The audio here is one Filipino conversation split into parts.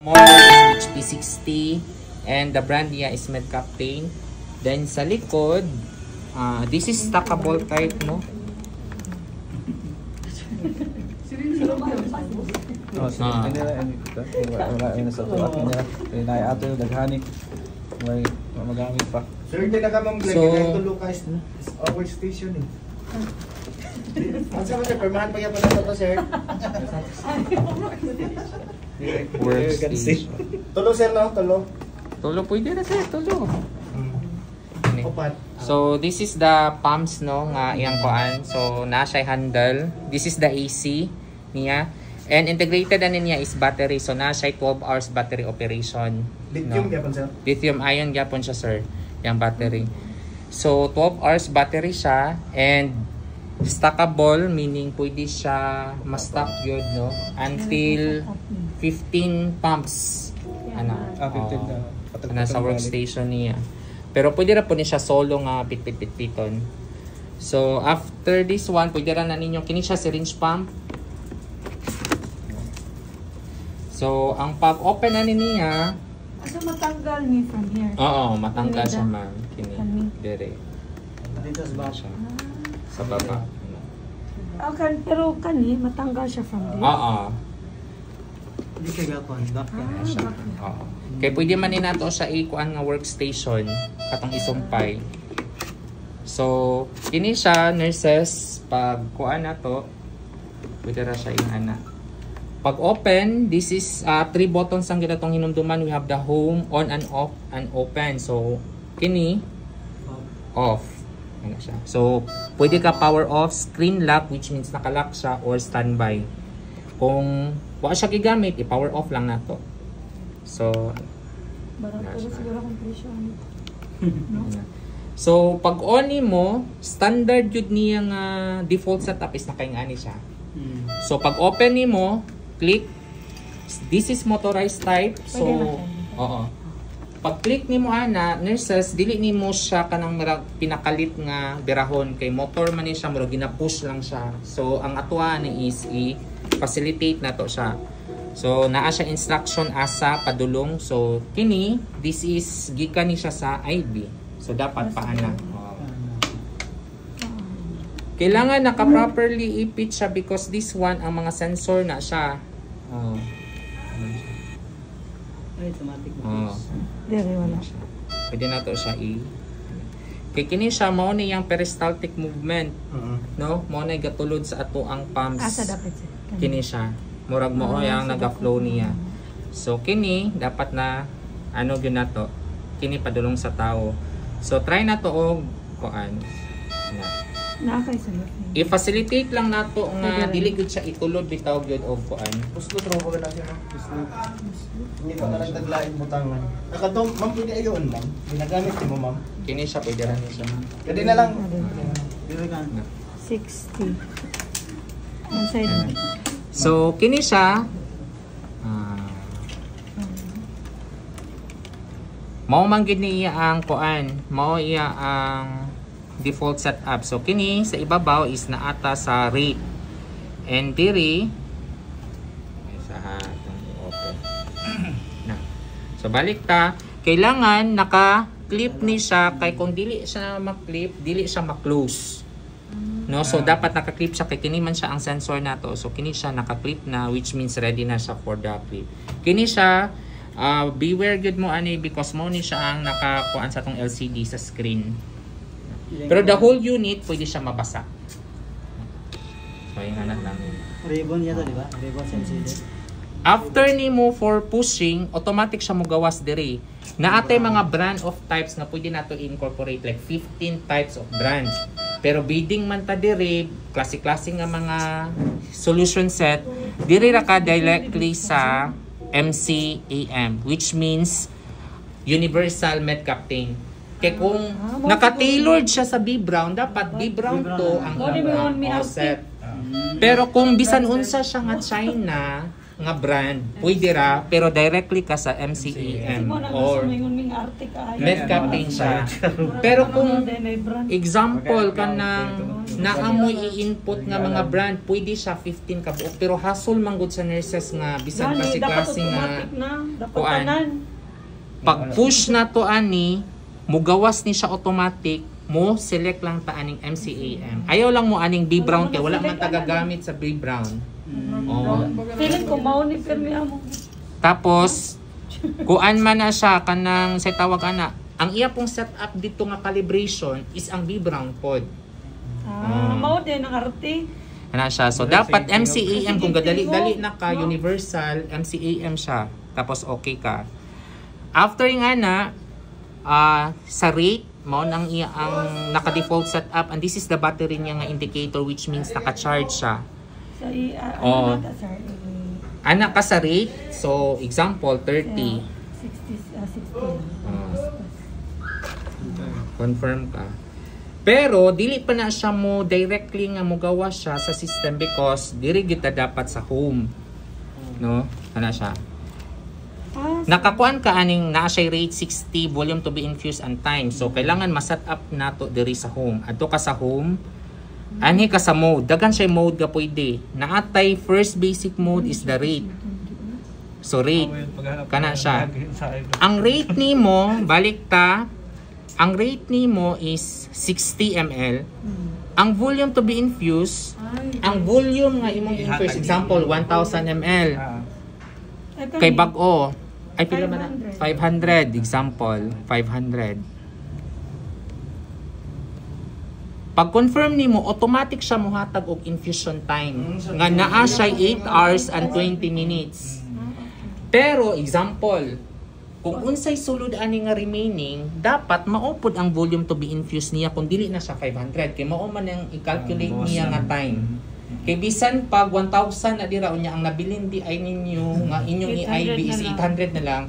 Model is HP60 and the brand niya is Med Captain. Then sa likod, this is stackable type, no? Oh, so wala na sa tulak niya. Kaya ato yung daghani. May magamit pa. Sir, hindi na ka ma'am Glenn. Ito Lucas workstation eh. Ang sama sir, permahan pa yan pa na ito sir. Workstation. Tulo sir no? Tulo. Tulo, pwede na sir, tulo. Opat. So this is the pumps, no, nga iyang kuan. So na siya handle. This is the AC niya. And integrated na niya is battery. So na siya 12 hours battery operation. Lithium gyapon sir? Lithium ion gyapon siya sir, yung battery. So 12 hours battery siya and stackable, meaning pwede siya ma-stack yun, no, until 15 pumps. Ano? 15 na sa workstation niya. Pero pwede na po niya siya solo nga pit-pit-pit-piton. So after this one, pwede rin na ninyo kini siya syringe pump. So ang pag-open na niya, so matanggal ni from here. oo, matanggal siya ma'am. Kini dire. Dito sa baba siya. Sa baba. Okay, pero kani matanggal siya from there. Oo. Hindi siya gapon. Siya. Oo. Kaya pwede man ni nato siya ikuan nga workstation katong isumpay. So, kini siya nurses pag kuan nato pwede ra siya ana. Pag open, this is 3 buttons ang ginatong hinumduman. We have the home, on and off, and open. So, kini off. Ano siya. So, pwede ka power off, screen lock, which means nakalock siya, or standby. Kung wala siya gigamit, i-power off lang nato. So, Barato siguro kung presyo nito. so pag on mo, standard yun niya nga default setup is nakaingani siya. So pag open mo, click. This is motorized type. So, oo. Pag click nimo ana, nurses, dili nimo siya kanang pinakalit nga birahon kay motor man ni siya, murag gina-push lang siya. So ang atuan ni is i-facilitate na to siya. So naa siya instruction asa padulong. So kini, this is gikan ni siya sa IV. So dapat paana. Kailangan naka-properly i-pitch siya because this one, ang mga sensor na siya. Automatic Dire wala. Pwede na to siya kay kini siya, mao ni yung peristaltic movement. No? Mao na gatulod sa ato ang pumps. Asa dapat siya? Kini siya. Murag mo yung naga-flow niya. So kini, dapat na, ano yun na to? Kini padulong sa tao. So try na to og kuan. Nakakay sa loob. I-facilitate lang nato nga dili gud siya itulod bitaw gyud og kuan. Gusto tro ko na siya. Hindi pa na nagdaglain butangan. Nakadom, ma'am, pwede ayon ma'am. Ginagamit mo ma'am. Kini siya pwede ra ni siya. Pwede na lang. 60. Inside. So kini siya mao man gid ni iya ang kuan, mao iya ang default setup. So kini sa ibabaw is naata sa rate. And diri sa open. Na. So balik ta, kailangan naka-clip ni siya kay kung dili siya ma-clip, dili siya ma-close. No, so dapat naka-clip siya kay kini man siya ang sensor nato. So kini siya naka-clip na, which means ready na siya for the clip. Kini siya beware good mo ani because mo ni siya ang nakakuan sa tong LCD sa screen. Pero the whole unit pwede siya mabasa. So yung anak lang. Ribbon yata, di ba? Ribbon sensitive. After nimo for pushing, automatic siya mogawas diri. Naatay mga brand of types na pwede nato incorporate, like 15 types of brands. Pero bidding man ta diri, klase-klase nga mga solution set, diri ra ka directly sa MCAM, which means Universal Med Captain. Kaya kung naka-tailored siya sa B-Brown, dapat B-Brown to ang set. Pero kung bisan unsa siya nga China, nga brand, pwede ra, pero directly ka sa MCEM Mo na or sa ming arte ka. med captain siya. Pero kung brand. example ka ng naamoy i-input nga mga brand, pwede siya 15 ka buok, pero hassle man gud sa nurses nga bisan kasi klase nga dapat kuan. tanan. Pag push na to ani, mugawas ni siya automatic, mo select lang ta aning MCEM. Ayaw lang mo aning B brown kay wala man tagagamit sa B brown. Oh. Feeling ko mao ni permiya mo. Tapos kuan man na siya kanang sa tawag ana. Ang iya pong setup dito nga calibration is ang B brown pod. Mao din ang arte. Ana siya. So dapat MCEM kung gadali-dali na ka universal MCEM siya. Tapos okay ka. After nga na sa rate mao nang iya ang naka-default setup and this is the battery niya nga indicator which means naka-charge siya. So Oh. ano sir? Anak ka sa rate, so example 30. 60. Confirm ka. Pero dili pa na siya mo directly nga mogawa siya sa system because diri kita dapat sa home. No? Ana siya. Nakakuan ka aning naa siya rate 60 volume to be infused and time. So kailangan ma-set up nato diri sa home. Adto ka sa home. Ani ka sa mode. Dagan siya mode ka pwede. Naatay first basic mode is the rate. So rate kana siya. Ang rate nimo balik ta. Ang rate nimo is 60 ml. Ang volume to be infused, ang volume nga imong infuse example 1000 ml. Kay bag-o ay pila man na? 500 example 500. Pag confirm nimo automatic siya mohatag og infusion time nga naa siya 8 hours and 20 minutes. Pero example kung unsay sulod ani nga remaining dapat maupod ang volume to be infused niya kung dili na siya 500 kay mao man ang i-calculate niya nga time. Kay bisan pag 1,000 na dira unya ang nabilin di ay ninyo nga inyong i-IB is 800 na lang.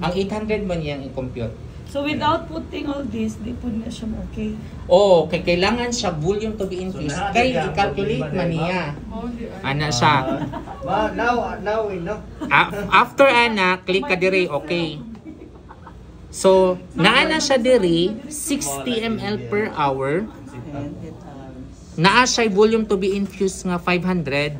Ang 800 man yang i-compute. So without putting all this, di po na siya okay. Oh, kay kailangan siya volume to be infused. Kay i-calculate man niya. Ana siya. Now we know. After ana, click ka dire, okay. So, naa na siya dire 60 ml per hour. Naa siya volume to be infused nga 500.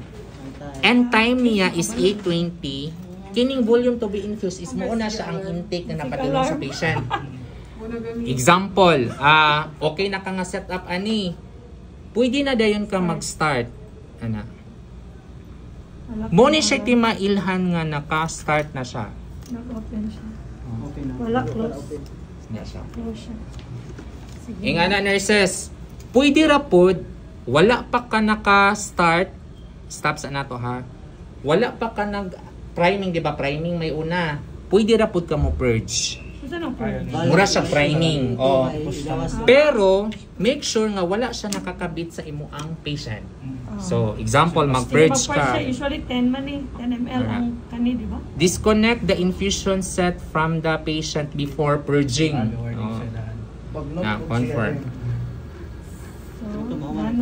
And time niya is 820. Kining volume to be infused is mo na siya ang intake na napadulong sa patient. Example, okay na ka nga setup ani. Pwede na dayon ka mag-start. Ana. Mo ni siya mailhan nga naka-start na siya. Nag-open siya. Wala close. Na siya. Close siya. Sige. Ingana nurses, pwede ra pod wala pa ka naka-start. Stop sa nato ha. Wala pa ka nag-priming, di ba? Priming may una. Pwede ra pod ka mo purge. Saan ang purge? Mura siya priming. Oh. Pero make sure nga wala siya nakakabit sa imo ang patient. So, example, mag-purge ka. Usually 10 man eh. 10 ml ang kani, di ba? Disconnect the infusion set from the patient before purging. Oh. Na, confirm. So,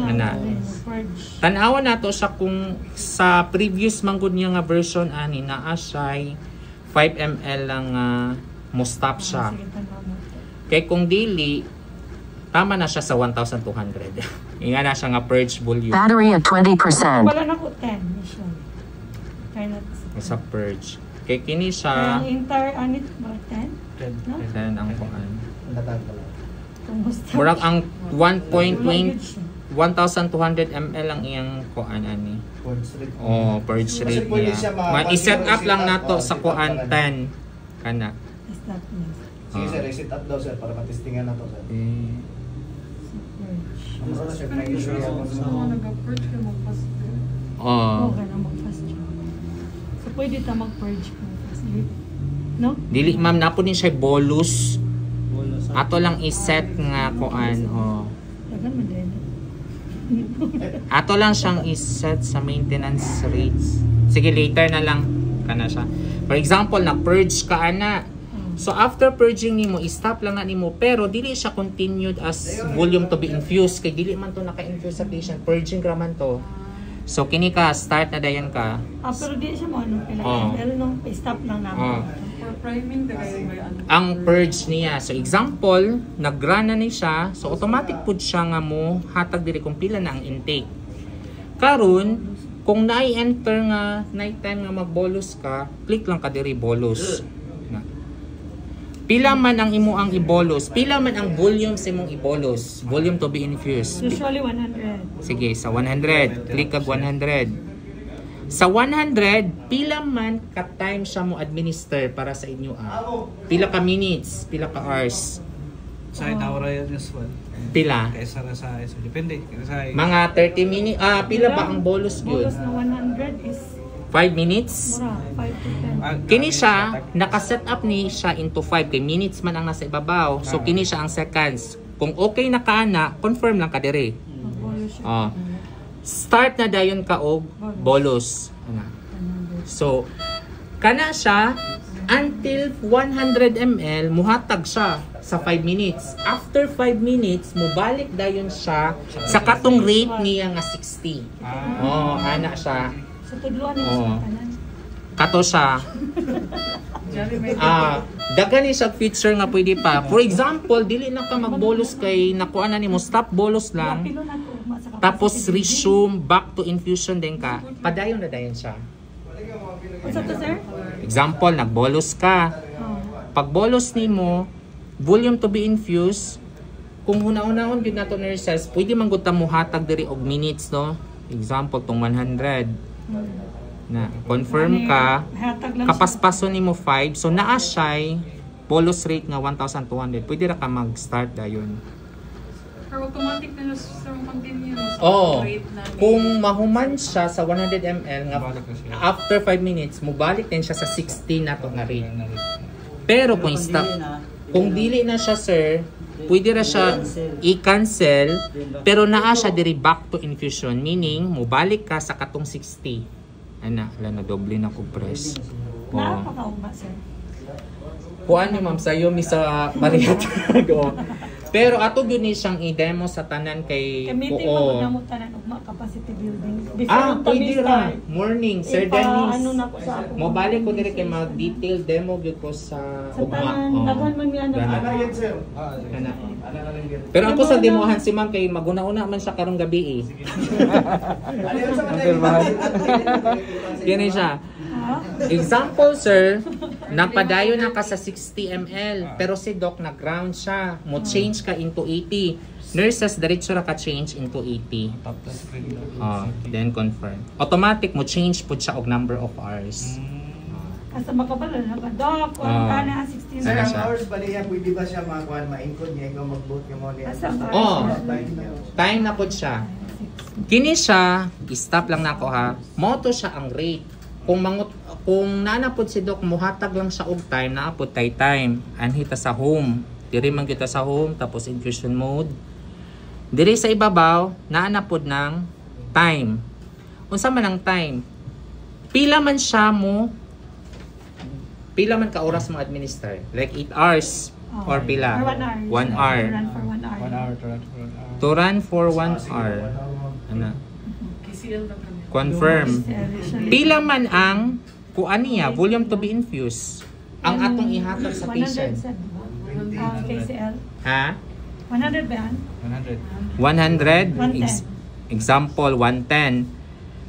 Ana. purge. Tanawa nato siya kung sa previous manggod niya nga version ani naa siya 5 ml lang mo stop siya. Sige, tanaw mo. Kay kung dili tama na siya sa 1,200. Inga na siya nga purge volume. Battery at 20%. Wala na ko 10. Usually. Kaya na. Sa purge. Kay kini Kaya siya ang entire anit ba 10? No? then ang kuan. Kumusta? Murag ang 1.20 1,200 ml ang iyang kuan ani. Oh, purge Kasi rate pwede siya niya. I-set up lang nato sa kuan 10 kana. Stop na. Sige sir, reset up daw sir para matistingan na to sir. Oh. Okay na mag-fast siya. So pwede ta mag-purge kung fast sleep. No? Dili ma'am napo ni siya bolus. Ato lang i-set nga kuan oh. Dagan man din. Ato lang siyang i-set sa maintenance rates. Sige later na lang kana siya. For example, na-purge ka ana. So after purging nimo, i-stop lang na nimo pero dili siya continued as volume to be infused kay dili man to naka-infuse sa patient. Purging ra man to. So kini ka start na dayon ka. Pero di siya mo ano pala. Oo. Pero nung stop lang namin. Oo. For priming, dahil may ano. Ang purge niya. So example, nag-run na ni siya. So automatic pud siya nga mo hatag diri kung pila na ang intake. Karon kung na-enter nga nighttime nga magbolus ka, click lang ka diri bolus. Na. Pila man ang imo ang ibolus, pila man ang volume sa imong ibolus, volume to be infused. Usually 100. Sige, sa 100, click kag 100. Sa 100, pila man ka time siya mo administer para sa inyo Pila ka minutes, pila ka hours. Sa inaura yan as well. Pila? Kaysa na sa so depende. Kaysa Mga 30 minutes, pila ba ang bolus yun? Bonus na 100 is 5 minutes? mura, 5 to 10. Kini siya, nakaset up ni siya into 5 kay minutes man ang nasa ibabaw. So kini siya ang seconds. Kung okay na ka na, confirm lang ka dire. Mag-bonus siya. Start na dayon ka og bolus. So kana siya until 100 ml muhatag siya sa 5 minutes. After 5 minutes, mubalik dayon siya sa katong rate niya nga 60. Ana siya. Sa tudluan niya Oo. sa kanan. Kato siya. Dagan ni siya feature nga pwede pa. For example, dili na ka magbolus kay nakuha na nimo stop bolus lang. Pilo na to, ugma sa Tapos capacity resume back to infusion din ka. Padayon na dayon siya. building. What's up to, sir? Example, nagbolus ka. Oh. Pag bolus nimo, volume to be infused. Kung una-unahon gyud nato nurses, pwede man gud ta mo hatag diri og minutes, no? Example tong 100. Na confirm ka, Hatag lang kapaspason nimo 5, so naa siya bolus rate nga 1,200. Pwede ra ka mag-start dayon. Pero automatic na sa continue sa Oh, rate na. kung mahuman siya sa 100 ml nga Balik na siya. after 5 minutes, mubalik din siya sa 60 na to nga rate. Pero kung dili na siya, sir, pwede ra siya i-cancel, pero naa siya diri back to infusion, meaning mubalik ka sa katong 60. Ana, wala na doble na ko press. Oh. Napakauma, sir. Kuan ni ma'am sayo mi sa parehas go. Pero ato gyud ni siyang i-demo sa tanan kay Kamiting oo. magnamutan ng ugma capacity building. Before Pwede ra. Morning, Sir Dennis. Ano na ko sa ako. Mobalik ko diri kay mag-detail demo gyud ko sa Sa ugma. tanan, Oo. daghan man mi ano. Gana. Ano yan, sir? Kana. Pero ako sa demohan si ma'am kay maguna-una man siya karong gabi eh. Ano yan sa Kini siya. Ha? Example, sir, napadayon na ka sa 60 ml, pero si doc nag-ground siya. Mo change ka into 80. Nurses, diretso ra ka change into 80. Then confirm. Automatic mo change po siya og number of hours. Kasi makabala na ka. Doc, kung ka na 16 Sir, Ano ang siya? hours bali yan, pwede ba siya makakuha, ma-encode niya, ikaw mag-boot niya mo niya? Asa ka? Oh. Time niya. Time na po siya. Kini siya, stop lang nako ha. Moto siya ang rate. Kung nanapod si doc, muhatag lang siya og time, naapod tay time. Anhita sa home. Diri man kita sa home, tapos infusion mode. Diri sa ibabaw, naanapod ng time. Unsa man ang time? Pila man siya mo, pila man ka oras mo administer? Like 8 hours or pila? Or 1 hour. 1 hour. Run for 1 hour. 1 hour to run for 1 hour. To run for 1 hour. Ano? KCL na kami. Confirm. Pila man ang kuan niya, volume to be infused. Ang atong ihatag sa 100 patient. said, KCL. Ha? 100 ba yan? 100. 100? Example, 110.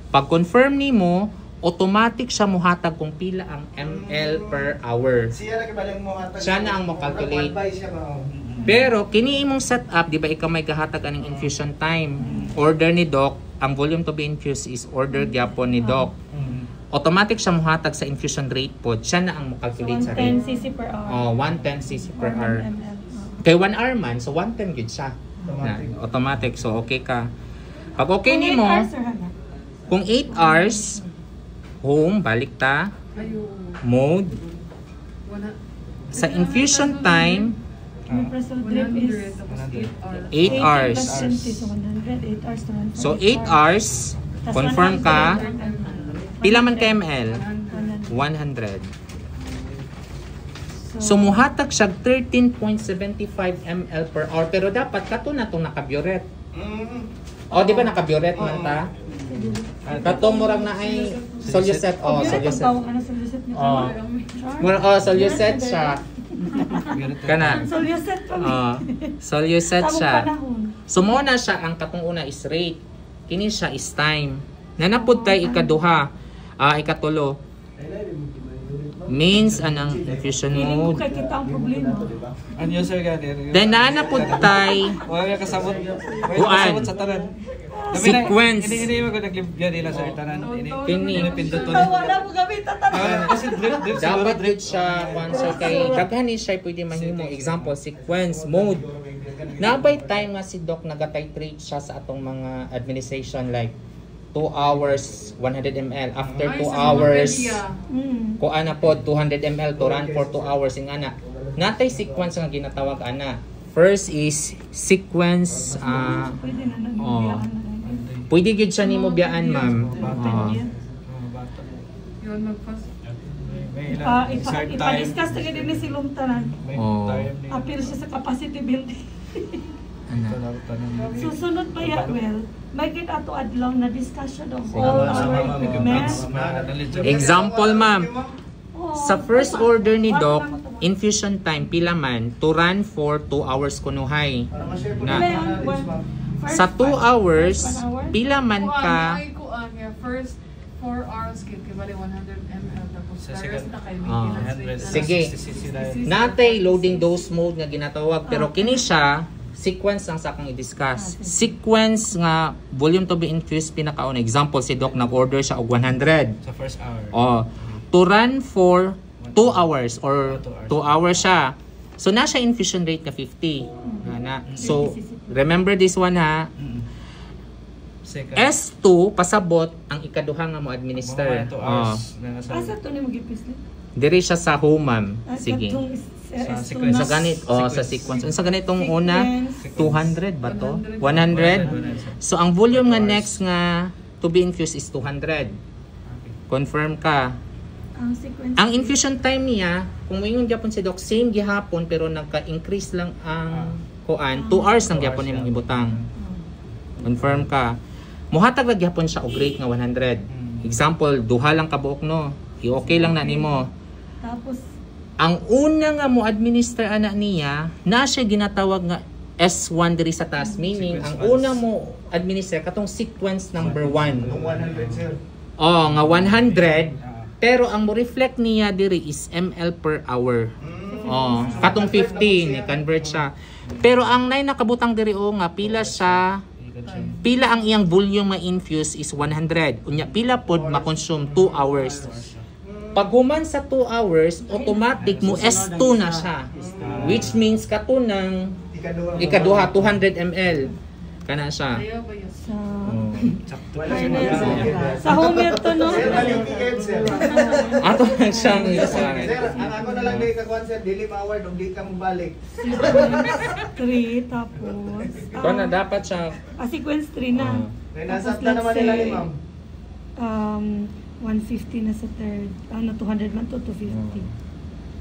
Pag confirm nimo, automatic siya muhatag kung pila ang ml per hour. Siya na kibalang mo hatag. Siya na ang mo-calculate. Mag-advise siya ba? Pero kini imong setup, di ba ikaw may gahatag aning infusion time. Order ni doc, ang volume to be infused is order gyapon ni doc. Automatic siya muhatag sa infusion rate pod. Siya na ang mo-calculate sa 110 rate. cc per hour. 110 cc per Or hour. 1 ml. Kay 1 hour man, so 110 gud siya. Automatic. Na, automatic. So okay ka. Pag okay Kung nimo, 8 hours or hana? kung 8 hours, home, balik ta, Ayun. mode. Wala. Sa infusion time, Omeprazole drip 100 is tapos 8 hours. 8 hours. 80 plus 20, so 100, 8 hours to 140. So 8 hours, Tas confirm 100 ka, per ml. pila man ka ml? 100. 100. So muhatag siya 13.75 ml per hour, pero dapat kato na itong naka-burette. O di ba naka-burette man ta? Katong murag na ay Soluset. Oh, Soluset. Tawag ka na Soluset niya. Oh. Murag Soluset siya. Kana. Soluset pa. Oh, Soluset Tamang siya. panahon. So mo na siya ang katong una is rate. Kini siya is time. Nanapod kay ikaduha, ikatulo. Means anang infusion Feeling ko mode. kay kita ang problema. Ang user gani. Then nanapod tay Wala ka kasabot. Kuan. Kasabot sa tanan. Sequence. Ini mo ko naglib gani lang sa tanan. Kini. Pindot to. Wala mo gamit tatanan. Kasi drip Dapat good siya kung kay daghan ni siya pwede mahimo. Example, sequence mode. Nabay time nga si Doc nagatitrate siya sa atong mga administration like 2 hours 100 ml after 2 hours ko ana pod 200 ml to run for 2 hours ing ana. Natay sequence nga ginatawag ana. First is sequence Pwede na lang. oh. Pwede gyud siya nimo biyaan ma'am. Yun, mag-fast. Ipa-discuss na ganyan ni silong tanan. Oh. Appeal siya sa capacity building. Susunod pa ya, well, may kita ato adlaw na discussion of all our equipment. Example ma'am. Oh, Sa first order ni Doc, infusion time pila man to run for 2 hours kunuhay. Na sa 2 hours pila man ka First 4 hours kit kay bali 100 ml tapos Sa the rest na kay Ah. maintenance. Sige. natay loading dose mode nga ginatawag pero kini siya sequence ang sa akong i-discuss. Sequence nga volume to be infused pinakauna. Example si Doc nag-order siya og 100. Sa first hour. Oh, to run for 2 hours or 2 hours siya. So na siya infusion rate na 50. So remember this one ha. Second. S2 pasabot ang ikaduha nga mo administer. 2 Oh. hours. na nasa- Asa to ni mo gipisli? Diri siya sa home ma'am. Sige. Sa Sa sequence. ganit sa sequence. Sa ganitong una 200 ba to? 100. So ang volume nga next nga to be infused is 200. Confirm ka. Ang sequence. Ang infusion time niya, kung mayon gyapon si Doc same gihapon pero nagka-increase lang ang kuan, 2 hours lang gyapon imong ibutang. Confirm ka. Muhatag lang gyapon siya og rate nga 100. Example, duha lang ka buok no. I-okay lang na nimo. Tapos Ang una nga mo administer ana niya, na siya ginatawag nga S1 diri sa taas, meaning ang una mo administer katong sequence number 1. Ang 100 sir. Oh, nga 100, pero ang mo reflect niya diri is ml per hour. Oh, katong 50 ni convert siya. Pero ang nay nakabutang diri nga pila siya, pila ang iyang volume ma-infuse is 100. Unya pila pod ma-consume 2 hours. Pag human sa 2 hours, automatic mo S2 na siya. Which means katunang ikaduha 200 ml. Kana siya. Ayaw ba yun? sa home to no. Sir, maligigit sir. Ato lang siyang Sir, ang ako na lang day kakuan sir, dili ma-award og di ka mobalik. 3 tapos. Kung na dapat siya. Sequence 3 na. May Tapos nasa na naman nila ni say, ma'am. 150 na sa third. 200 man to 250.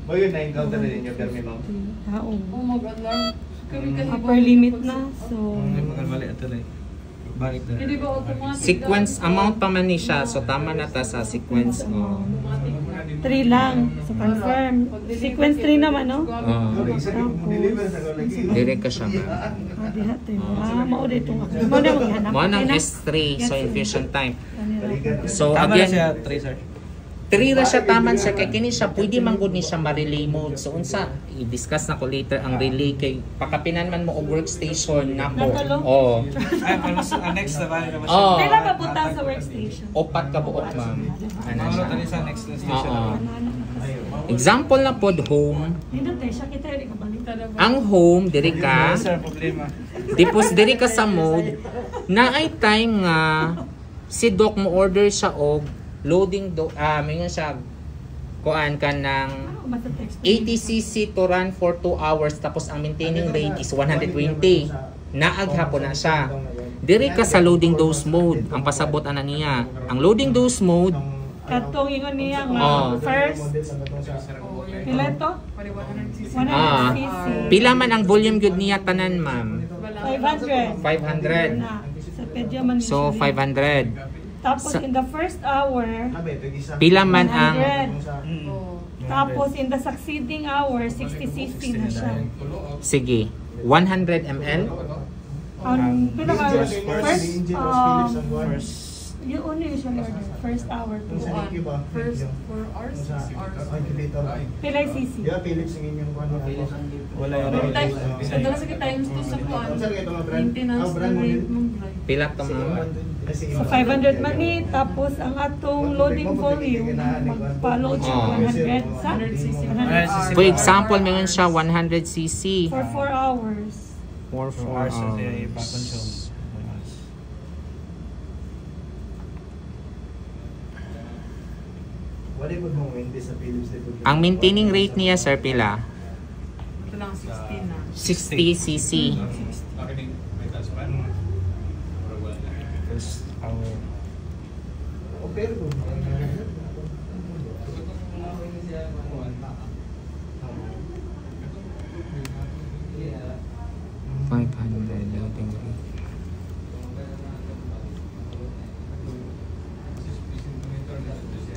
Mo yun na-encounter na ninyo, Dermi ma'am. Oo. Oh, mag-alarm. Kami kasi Upper limit na. So, Hindi mali ito lang. Balik na. Hindi ba automatic? Sequence amount pa man ni siya. So tama na ta sa sequence. Oh. 3 lang. So, confirm. Sequence 3 naman, no? Oh. Isa mo deliver sa ko lagi. Direct ka siya. Diha to. Mao dito ako. Mao na maghanap. Mo ng S3, so infusion time. So Tama na siya, again, 3 sir. 3 ra siya taman siya kay kini siya pwede man gud ni siya ma-relay mode. So unsa i-discuss na ko later ang relay kay pakapinan man mo og workstation nako. Natalo? Oh. Ay, ang next na bali na ba siya? Oh. Kailan mabutang sa workstation? Opat ka buok ma'am. Ana Ano siya. tani sa next na station? Oo. Example na pod home. Hindi tayo siya kita yung ikabalik. Ang home diri ka. Sir, problema. Tipos diri ka sa mode na ay time nga si Doc mo order siya og loading may nga siya kuan ka ng 80cc to run for 2 hours tapos ang maintaining rate is 120. Naag hapon na siya. Diri ka sa loading dose mode. Ang pasabot ana niya. Ang loading dose mode Katong ingon niya nga Oh. first. Pila ito? Pari 100cc. 100cc. pila man ang volume gyud niya tanan ma'am? 500. 500. Na. Sa pedya man So 500. Tapos Sa- in the first hour, Labi, pag-isa. Pila man ang 100. Oh. Tapos in the succeeding hour, 60-60 na siya. sige, 100 ml. Ang pinaka First, first, first. yung ano yung siya order? First hour Kung to sa One. Nikki ba? First Yung- 4 hours, 6 hours. Ay, kilito. pilay CC. Yeah, Philips ang inyong ano. Wala Pero yung times, ito na sa times 2 sa kuan. Sir, ito nga brand. Maintenance brand mo rate yun. mong drive. Pila to ma'am? So 500 man ni, tapos ang atong loading volume, magpa-load siya Oh. 100 sa 100cc. 100 For example, meron siya 100 cc for 4 hours. for 4 hours hours. ipa-consume. Wala po mong hindi sa Philips. Ang maintaining rate niya, sir, pila? Ito lang 16 na. 60 cc. First hour. Okay po. 500 loading rate.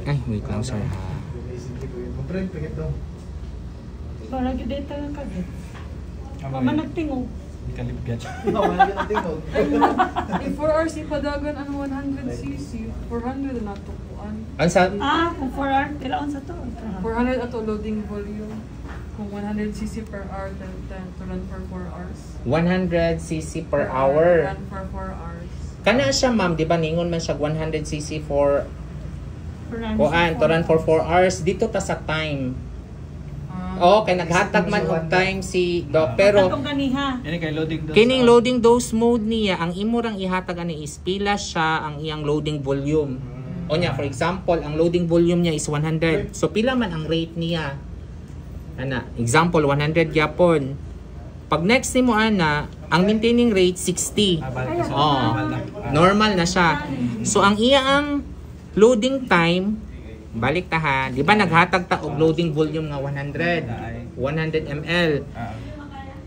Ay, wait lang, sir. Brand, pikit daw. Para gyud dito nga kagit. Amo Man nagtingog. Kalibgat. Wala ka natin ko. If 4 hours ipadagan ang 100cc, 400 na to kuan. Ang sa Kung 4 hours, pila unsa to? 400 ato loading volume. Kung 100cc per hour, then to run for 4 hours. 100 cc per hour. Run for 4 hours. Kana siya, ma'am, di ba ningon man siya 100 cc for kuan, to run for 4 hours dito ta sa time. Oh, kay naghatag man og time si Doc, pero Katong ganiha. Yan kay loading dose. kining loading dose mode niya, ang imo rang ihatag ani is pila siya ang iyang loading volume. O nya, for example, ang loading volume niya is 100. So pila man ang rate niya? Ana, example 100 gyapon. Pag next nimo ana, ang maintaining rate 60. Balik ka sa Oh, normal na. normal na siya. So ang iya ang loading time, balik ta ha, di ba naghatag ta og loading volume nga 100 ml.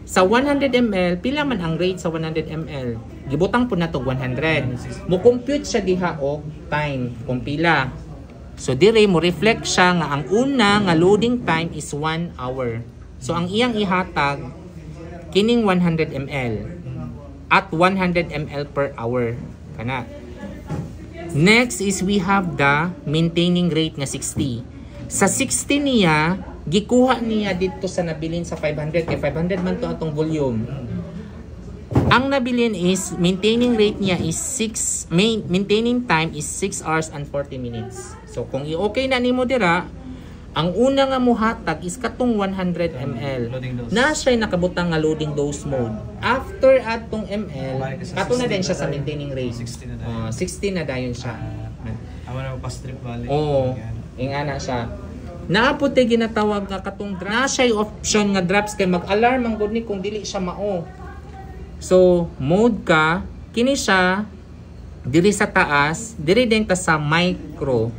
Sa 100 ml, pila man ang rate sa 100 ml? Gibutang po na to 100. Mo compute siya diha og time kung pila. So dire mo reflect siya nga ang una nga loading time is 1 hour. So ang iyang ihatag kining 100 ml at 100 ml per hour kana. Next is we have the maintaining rate nga 60. Sa 60 niya, gikuha niya dito sa nabilin sa 500 kay 500 man to atong volume. Ang nabilin is maintaining rate niya is maintaining time is 6 hours and 40 minutes. So kung i-okay na nimo dira, ang una nga muhatag is katong 100 ml. Loading dose. Na siya nakabutang nga loading dose mode. After atong ml, kato na din siya sa maintaining rate. 60 na dayon. 60 na dayon siya. Amo na pa-strip balik. Oo. Yan. Ingana siya. Naaputi ginatawag nga katong na siya option nga drops kay mag-alarm ang gud ni kung dili siya mao. So, mode ka, kini siya diri sa taas, diri din ta sa micro.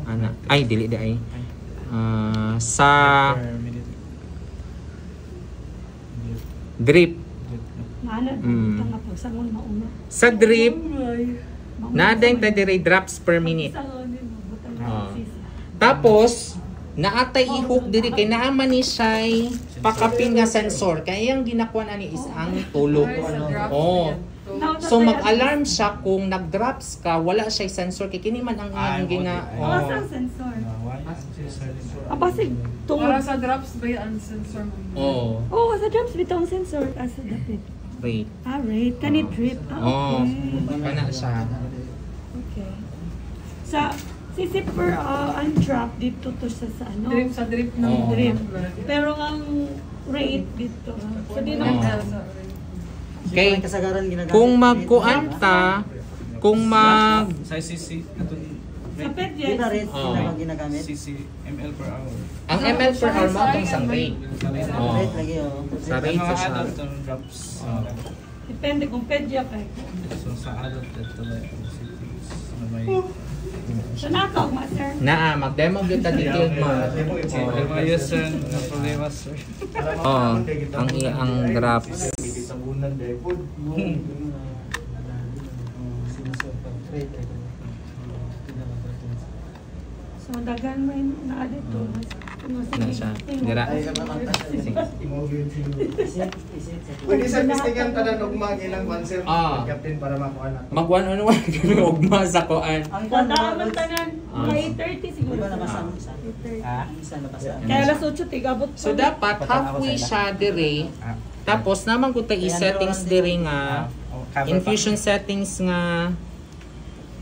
Ana, ay dili di ay. Sa Per minute. drip. Nana, tanga po, sangon mauna. Sa drip, nadeng ta diri drops per minute. Sangon din mo, butang Ah. CC. Tapos, naatay i-hook diri kay naaman ni siya'y pakapin nga sensor. Kaya yung ginakuan ani is ang tulog. Oh. So mag-alarm siya kung nag-drops ka, wala siya sensor kay kini man ang iyang gina. Mga Oh. sa sensor. Why? Abasig, Para tungod. sa drops ba yan sensor mo? Oh. Oo, sa drops bitong sensor. Asa dapit. Wait. Rate. Kani drip. Oh. Okay. Kana siya. Okay. Sa CC per undrop dito to sa ano? Drip sa drip ng Oh. Drip. Pero ang rate dito. So di na. Oh. Okay. Kung magkuan ta, kung mag Sa CC katong Sa Pedjet. oh, CC ml per hour. ang ml per hour mo itong isang rate. Oh. Sa rate Mga sa siya. adult ang drops. Depende kung Pedjet kay. So sa adult ito like cities na may So nakaw, master. Naa, mag-demo gyud ta detailed mo. mga user na problema sir. Oh, ang drops. Sabunan dahil po. So dagan may naa dito. Ano siya? Dira. Ay, pwede sa pistigan tanan ugma ilang concert Ah. captain para makuha na. Mag one on one kami ugma sa kuan. Tandaan tanan. Mga 8:30 siguro. Iba nabasa mo sa 8:30. isa nabasa. Kaya alas 8 tigabot pa. So dapat halfway siya dire. Tapos naman ko tayo i-settings dire nga infusion settings nga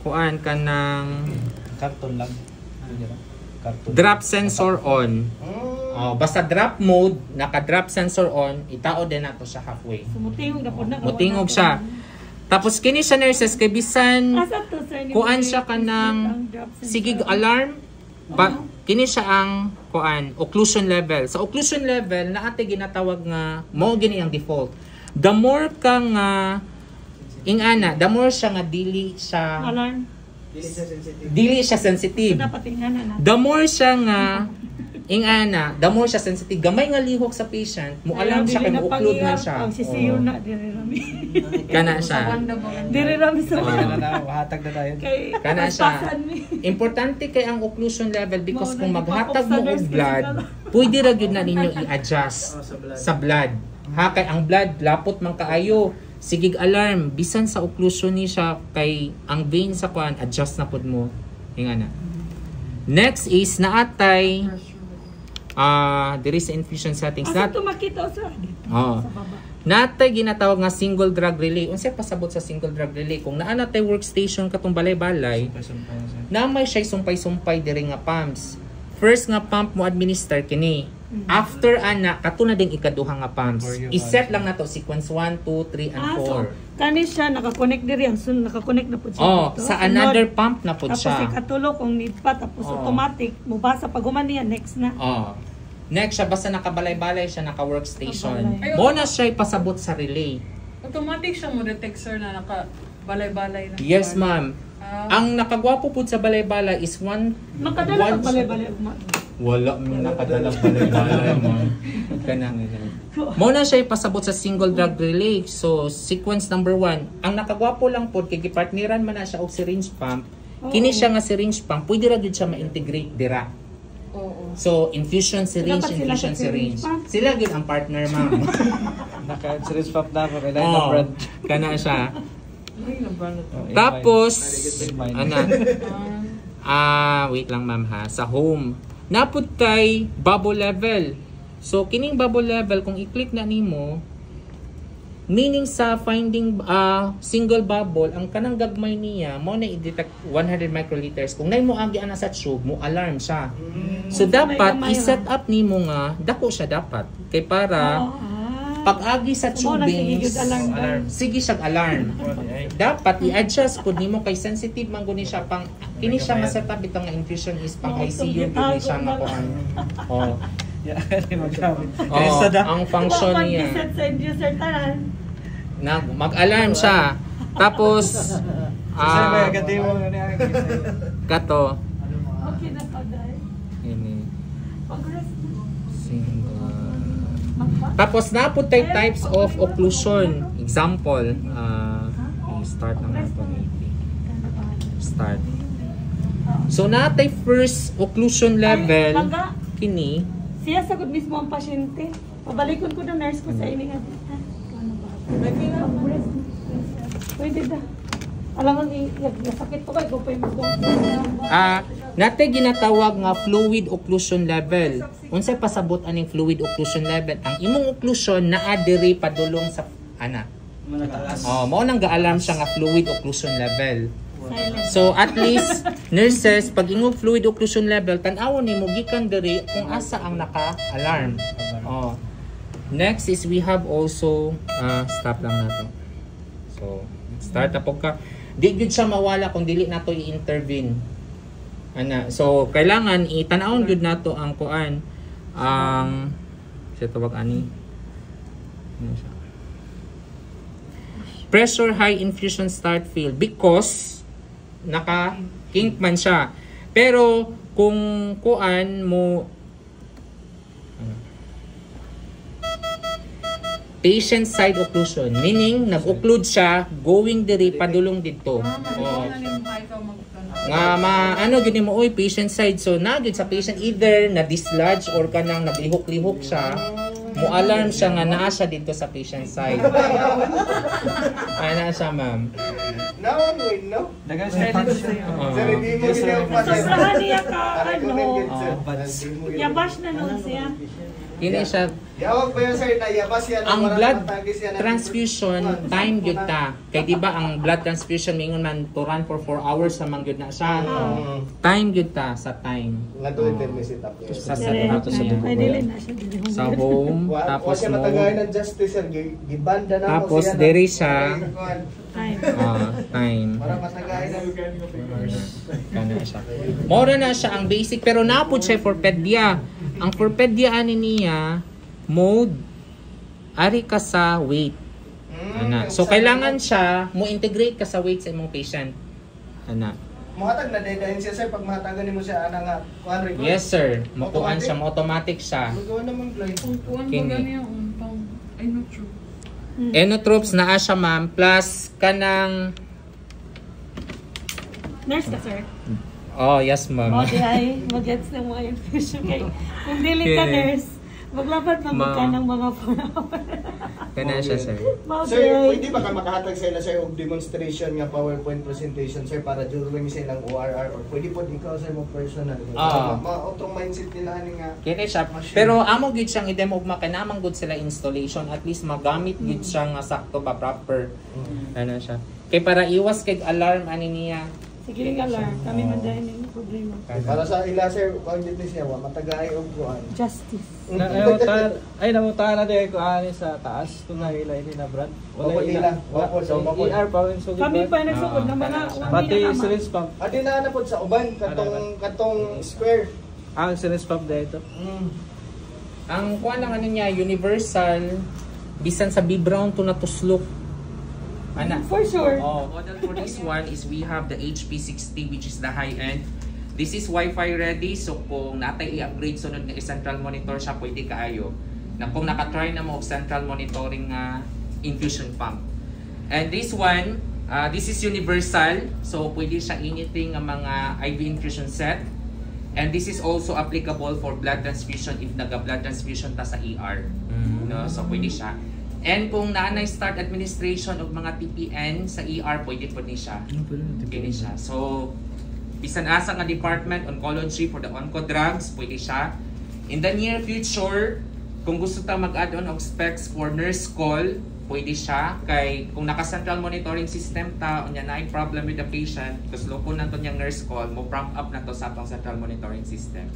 kuan kanang Karton lang. Karton. drop sensor on. Oh, basta drop mode, naka-drop sensor on, itao din nato siya halfway. Sumutingog na po na. Mutingog siya. Tapos kini siya nurses kay bisan Asa to sir? kuan siya kanang sigig alarm kini siya ang kuan occlusion level. Sa occlusion level na ate ginatawag nga mao gini ang default. The more ka nga ingana, the more siya nga dili siya Alarm. sensitive. Dapat tingnan na. The more siya nga ingana, the more siya sensitive. Gamay nga lihok sa patient, mo alam siya kay mo-upload na siya. Ang sisiyo na dire rami. Kana siya. Dire rami sa Kana na, hatag na tayo. kay Kana siya. pasan mi. Importante kay ang occlusion level because Mao kung na maghatag mo ipapok sa og nurse blood, pwede ra gyud na ninyo i-adjust sa blood. Ha kay ang blood lapot man kaayo. Sigig alarm bisan sa occlusion ni siya kay ang vein sa kuan adjust na pud mo. Ingana. Next is naatay there is infusion settings Asa to makita sa Oh. sa baba. Natay ginatawag nga single drug relay. Unsay pasabot sa single drug relay? Kung naa natay workstation katong balay-balay, na may siya sumpay-sumpay diri nga pumps. First nga pump mo administer kini. After ana kato na ding ikaduha nga pumps. I-set lang nato sequence 1, 2, 3 and 4. So kani siya naka-connect diri ang sun naka-connect na pud siya. Oh, dito. sa Sunod. another pump na pud Tapos siya. ikatulo kung need pa tapos Oh. automatic mubasa pag human niya next na. Oh. Next siya basta nakabalay-balay siya naka-workstation. Nakabalay. Mo na siya ipasabot sa relay. Automatic siya mo detect sir na naka-balay-balay na. Yes, ma'am. Ang nakagwapo pud sa balay-balay is Makadala pag balay-balay ugma. Wala mo nakadalang balay-balay mo. Kanang mo na siya ipasabot sa single drug relay. So, sequence number 1. Ang nakagwapo lang po, kay gipartneran man na siya og syringe pump. Kini siya nga syringe pump, pwede ra gyud siya ma-integrate dira. Oo. So, infusion syringe, Dapat sila infusion sa syringe syringe. pump. Sila gyud ang partner, ma'am. Naka-series pop na ako. Kailangan na Oh, brand. kana siya. Ay, nabalot. Tapos, Mine. ana, wait lang ma'am ha. Sa home, napud kay bubble level. So, kining bubble level, kung i-click na nimo, meaning sa finding single bubble, ang kanang gagmay niya, mo na i-detect 100 microliters. Kung nay mo agi ana sa tube, mo alarm siya. So, dapat i-set up nimo nga, dako siya dapat. Kay para, pag-agi sa So, mo na sige, tubing, good alarm. sige siyang alarm. Dapat i-adjust pud nimo kay sensitive man guni siya pang kini siya ma-set up itong nga infusion is pang ICU guni siya nga kuan. Oh. Yeah, magamit. Oh, ang function Pag niya set sa user tanan. na mag-alarm siya. Tapos Saan ba yung gati mo na niya? kato Okay na pag dai. ini Pag-rest na. single. Tapos na po tayo types of occlusion. Example, start na natin. Start. So natay first occlusion level Laga. kini. Siya sagod mismo ang pasyente. Pabalikon ko ng nurse ko sa ini nga. Pwede da. Alam mo ni sakit po kay ko pa yung Natay ginatawag nga fluid occlusion level. Unsay pasabot aning fluid occlusion level? Ang imong occlusion naa diri padulong sa ana. Oh, mao nang ga-alarm siya nga fluid occlusion level. So at least nurses pag ingong fluid occlusion level tan-awon nimo gikan diri kung asa ang naka-alarm. Oh. Next is we have also stop lang nato. So start na po ka. Di gyud siya mawala kung dili nato i-intervene. Ana. So kailangan itan-awon gyud nato ang kuan ang sa tawag ani. Ano siya? Pressure high infusion start field because naka-kink man siya. Pero kung kuan mo patient side occlusion, meaning nag-occlude siya going diri padulong dito. Magkano na yung mukha ikaw magkano? nga ano gid mo oy patient side, so na gid sa patient either na dislodge or kanang naglihok-lihok siya, mo alarm siya nga naa siya dito sa patient side. Ana siya ma'am. No, wait, no. Dagan sa edit sa'yo. Sir, hindi mo ginawa Sa saan niya ka, ano, ano? yabash na nun siya. Kini siya Yawag ba yun, sir, na yabas yan? ang Para blood matagis yan ng- transfusion time gyud ta. Kay di ba ang blood transfusion mingon man to run for 4 hours sa man gyud na siya. Time gyud ta sa time. Nga doon, permisit up yun. Sa Ato sa dugo. Ay, dili na siya. dili sa na. home Wa tapos siya mo matagayan ng justice, sir. Gibanda na mo Tapos, siya. diri siya. Time. time. Para matagayan ng... Kana siya. Mora na siya ang basic pero napud siya for pedia. Ang for pedia ani niya mode ari ka sa weight. Ana. So kailangan siya mo integrate ka sa weight sa imong patient. Ana. Muhatag na deadline siya, sir. Pag mahatagan mo siya, ana nga, kuhan record. Yes sir. Makuan siya, automatic siya. Magawa naman blind. Kung kuwan ba Kini. gani ang umpang, ay not true. Enotropes naa siya ma'am plus kanang Nurse ka, sir. oh yes O, ma'am. di ay, mag-gets na mga infusion kay. Kung dili ka, Kini. nurse, maglapad na Ma. ka ng mga 4 hours. Kana siya sir. Sir, pwede ba ka makahatag sa ila, sir, og demonstration nga PowerPoint presentation, sir, para during sa ilang ORR, or pwede po ikaw, sir, mo personal. Ma-auto mindset nila ani nga. Kini siya. Pero amo gid siyang i-demo ug makanamang gud sila installation at least magamit gid siya nga sakto ba proper. Ano siya. Kay para iwas kay alarm ani niya. Sige ka, Lar. Kami man dahil yung problema. Para sa ila, sir, kung dito siya, wa matagay og kuan. Justice. Namutaan na din ko ani sa taas. Ito na ila ini na brand. Wala ila. Wala So, so ER pa rin so Kami pa nagsugod ng mga Pati syringe pump. Adi na po sa uban katong square. Ang syringe pump dito. Ang kuan lang ano niya universal bisan sa B-Brown to natuslok. Ana. For sure. Oh, model for this one is we have the HP60 which is the high end. This is Wi-Fi ready, so kung natay i-upgrade sunod nga central monitor siya pwede kaayo. Na kung naka-try na mo og central monitoring infusion pump. And this one, this is universal, so pwede siya anything nga mga IV infusion set. And this is also applicable for blood transfusion if naga-blood transfusion ta sa ER. No, so pwede siya. And kung naanay start administration of mga TPN sa ER, pwede po ni siya. Pwede siya. So, bisan asa nga department, oncology for the onco drugs, pwede siya. In the near future, kung gusto ta mag-add on of specs for nurse call, pwede siya. Kay kung naka-central monitoring system ta, unya na problem with the patient, tapos loko na to niyang nurse call, mo prompt up na to sa atong central monitoring system.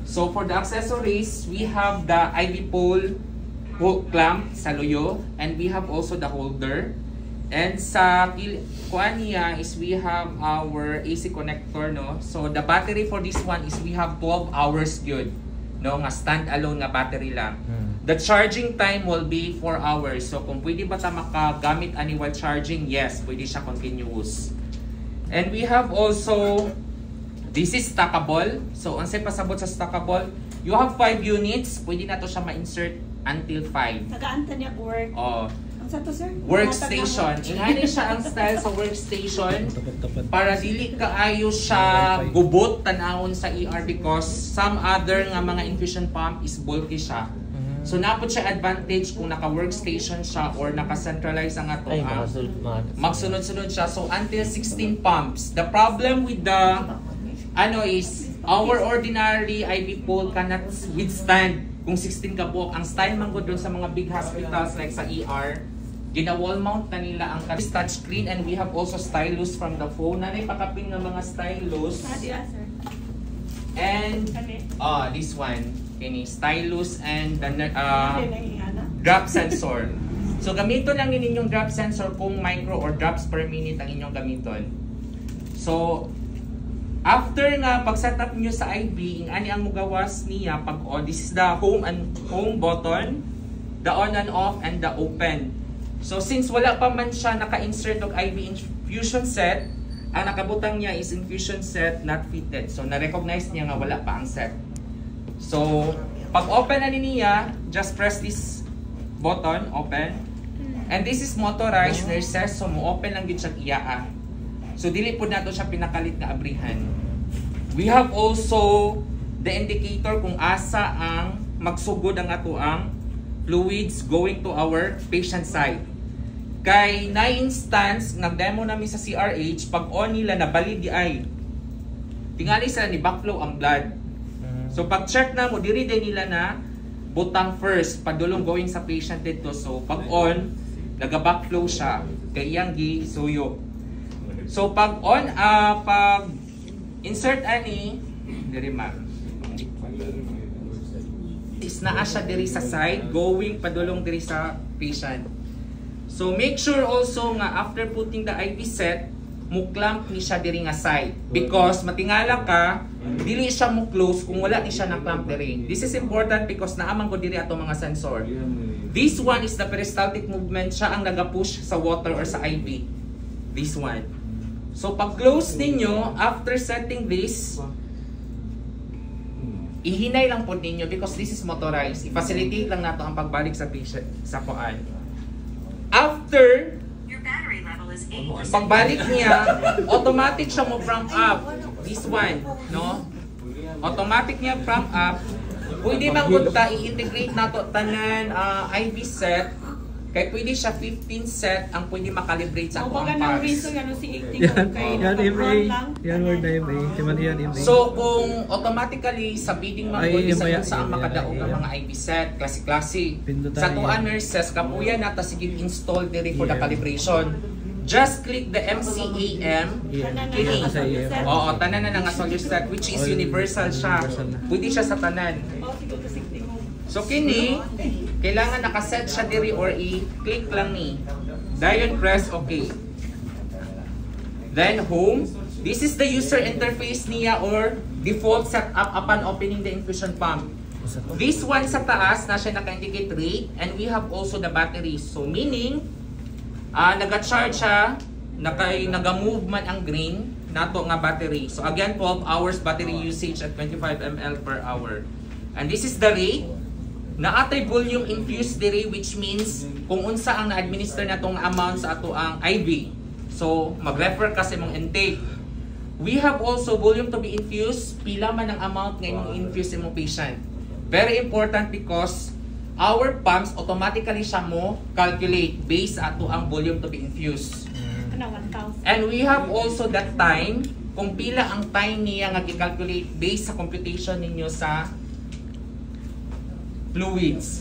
So, for the accessories, we have the IV pole, hook clamp sa luyo, and we have also the holder. And sa kuan niya is we have our AC connector, no. So the battery for this one is we have 12 hours good, no, nga stand-alone nga battery lang. The charging time will be 4 hours. So kung pwede ba ta makagamit ani while charging, yes, pwede siya continuous. And we have also, this is stackable. So unsay pasabot sa stackable, you have 5 units, pwede na to siya ma-insert until 5. Nagaanta niya work. Oh, Ang sa to, sir? workstation. Ingani siya ang style sa workstation para dili kaayo siya gubot tanawon sa ER because some other nga mga infusion pump is bulky siya. So napod siya advantage kung naka-workstation siya or naka-centralize ang ato. Magsunod-sunod siya. So until 16 pumps. The problem with the is our ordinary IV pole cannot withstand kung 16 ka buok. Ang style man ko doon sa mga big hospitals like sa ER, gina-wall mount na nila ang touch screen, and we have also stylus from the phone. Nanay pakapin ng mga stylus. Diya, sir. And this one, kini stylus and the drop sensor. So gamiton lang ninyong drop sensor kung micro or drops per minute ang inyong gamiton. So after nga pag-set up niyo sa IV, ani ang mugawas niya pag on. This is the home button, the on and off, and the open. So since wala pa man siya naka-insert og IV infusion set, ang nakabutang niya is infusion set not fitted. So na-recognize niya nga wala pa ang set. So pag open na niya, just press this button, open. And this is motorized nurses, so mo open lang gid siya iyaa. So dili po nato siya pinakalit nga abrihan. We have also the indicator kung asa ang magsugod ang ato ang fluids going to our patient side. Kay na instance nagdemo namin sa CRH, pag on nila nabali di ay tingali sila ni backflow ang blood. So pag check na mo diri din nila na butang first padulong going sa patient dito. So pag on naga-backflow siya kay iyang gisuyo. So pag on pag insert ani diri ma'am is naa siya diri sa side going padulong diri sa patient. So make sure also nga after putting the IV set mo clamp ni siya diri nga side because matingala ka dili siya mo close kung wala ni siya na clamp diri. This is important because naamang ko diri ato mga sensor. This one is the peristaltic movement, siya ang naga-push sa water or sa IV. This one. So pag close ninyo after setting this, ihinay lang po ninyo because this is motorized. I-facilitate lang nato ang pagbalik sa patient sa kuan. After pagbalik niya, automatic siya mo prompt up. This one, no? Automatic niya prompt up. Pwede man gud ta i-integrate nato tanan IV set. Kay pwede siya 15 set ang pwede makalibrate sa Kung ang ng pulse. reason ano si 18 kay Yan MA. Yan word na MA. Siman yan MA. So kung automatically sa bidding man Ay, sa yung sa ang maya, makadaog yan, ang mga IV set, klase-klase. Pindutan Sa yan. tuan nurses kapuya nata sige install diri for the Yeah. calibration. Just click the MCAM. Kini. Oo, tanan na nga solid set which is All universal siya. universal na. Pwede siya sa tanan. So kini kailangan nakaset siya diri or i-click lang ni. Dayon press okay. Then home. This is the user interface niya or default setup upon opening the infusion pump. This one sa taas na siya naka-indicate rate and we have also the battery. So meaning naga-charge siya, naga-move man ang green nato nga battery. So again 12 hours battery usage at 25 ml per hour. And this is the rate. Naatay volume infused diri which means kung unsa ang na-administer natong amount sa ato ang IV. So mag-refer ka sa imong intake. We have also volume to be infused, pila man ang amount nga imong infuse imong patient. Very important because our pumps automatically siya mo calculate based ato ang volume to be infused. And we have also that time kung pila ang time niya nga gi-calculate based sa computation ninyo sa fluids.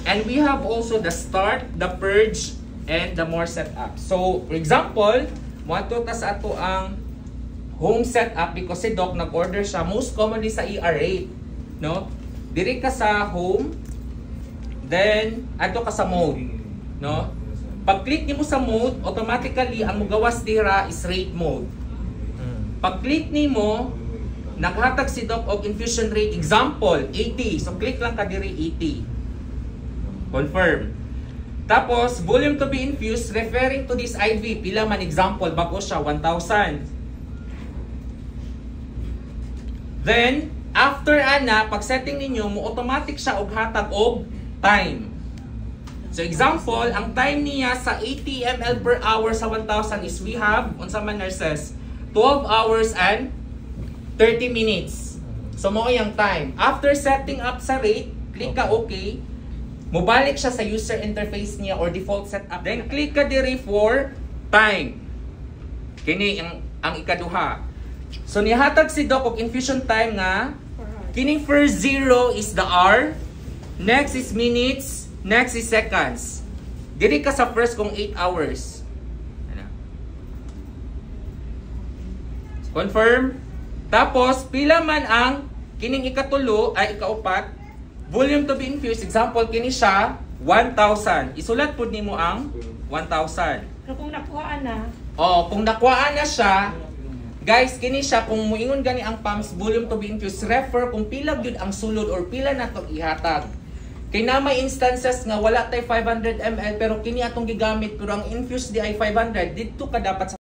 And we have also the start, the purge, and the more setup. So, for example, moadto ta sa ato ang home setup because si Doc nag-order siya most commonly sa ER8, no? Diri ka sa home, then adto ka sa mode, no? Pag-click nimo sa mode, automatically ang mugawas dira is rate mode. Pag-click nimo, naghatag si Doc og infusion rate example 80. So click lang ka diri 80. Confirm. Tapos volume to be infused referring to this IV pila man example bago siya 1,000. Then after ana pag setting ninyo mo automatic siya og hatag og time. So example, ang time niya sa 80 ml per hour sa 1,000 is we have unsa man nurses 12 hours and 30 minutes. So mo yung time. After setting up sa rate, click ka okay. Mubalik siya sa user interface niya or default setup. Then click ka diri for time. Kini ang ikaduha. So nihatag si Doc og infusion time nga kining first 0 is the hour, next is minutes, next is seconds. Diri ka sa first kung 8 hours. Confirm. Tapos, pila man ang kining ikatulo ay ikaupat, volume to be infused, example, kini siya, 1,000. Isulat po nimo ang 1,000. Pero kung nakuhaan na, Kung nakuhaan na siya, guys, kini siya, kung muingon gani ang pumps, volume to be infused, refer kung pila gyud ang sulod or pila na itong ihatag. Kay na may instances nga wala tay 500 ml pero kini atong gigamit pero ang infused di ay 500, dito ka dapat sa